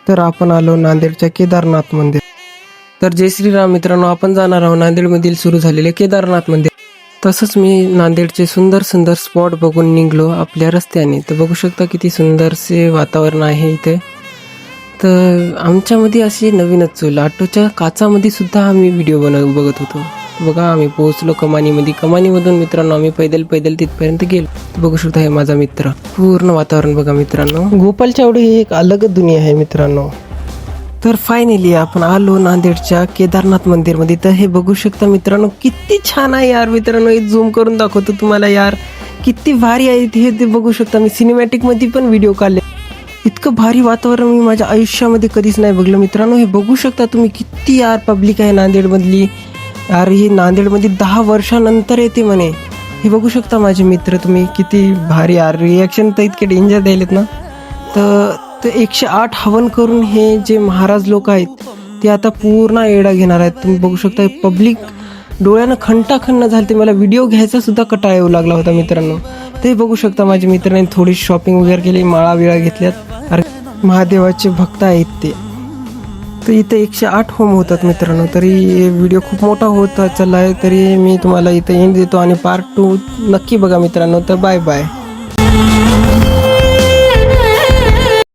तर आपण आलो नांदेडच्या केदारनाथ मंदिर. तर जय श्रीराम मित्रांनो, आपण जाणार आहोत नांदेडमधील सुरू झालेले केदारनाथ मंदिर. तसंच मी नांदेडचे सुंदर सुंदर स्पॉट बघून निघलो आपल्या रस्त्याने. तर बघू शकता किती सुंदरसे वातावरण आहे इथे. तर आमच्यामध्ये अशी नवीनच चूल, ऑटोच्या काचामध्ये सुद्धा आम्ही व्हिडिओ बघत होतो. बघा आम्ही पोहोचलो कमानीमध्ये. कमानीमधून मित्रांनो आम्ही पैदल तिथपर्यंत गेलो. बघू शकता हे माझा मित्र. पूर्ण वातावरण बघा मित्रांनो. गोपालच्या एवढी ही एक अलगच दुनिया आहे मित्रांनो. तर फायनली आपण आलो नांदेडच्या केदारनाथ मंदिरमध्ये. तर हे बघू शकता मित्रांनो, किती छान आहे यार मित्रांनो. हे झूम करून दाखवतो तुम्हाला यार, किती भारी आहे हे. ते बघू शकता, मी सिनेमॅटिकमध्ये पण व्हिडिओ काढले. इतकं भारी वातावरण मी माझ्या आयुष्यामध्ये कधीच नाही बघलं मित्रांनो. हे बघू शकता तुम्ही किती यार पब्लिक आहे नांदेडमधली. यार ही नांदेडमध्ये 10 वर्षानंतर येते म्हणे. हे बघू शकता माझे मित्र तुम्ही, किती भारी यार. रिॲक्शन तर इतके डेंजर द्यायलेत ना. तर 108 हवन करून हे जे महाराज लोक आहेत ते आता पूर्ण येडा घेणार आहेत. तुम्ही बघू शकता पब्लिक डोळ्यानं खंटाखंड झाले. मला व्हिडिओ घ्यायचा सुद्धा कटाळा येऊ लागला होता मित्रांनो. ते बघू शकता माझ्या मित्रांनी थोडी शॉपिंग वगैरे केली, माळा विळा घेतल्यात. अरे महादेवाचे भक्त आहेत ते. तर इथं 108 होम होतात मित्रांनो. तरी व्हिडिओ खूप मोठा होत चालला आहे, तरी मी तुम्हाला इथं एंड देतो आणि पार्ट 2 नक्की बघा मित्रांनो. तर बाय बाय.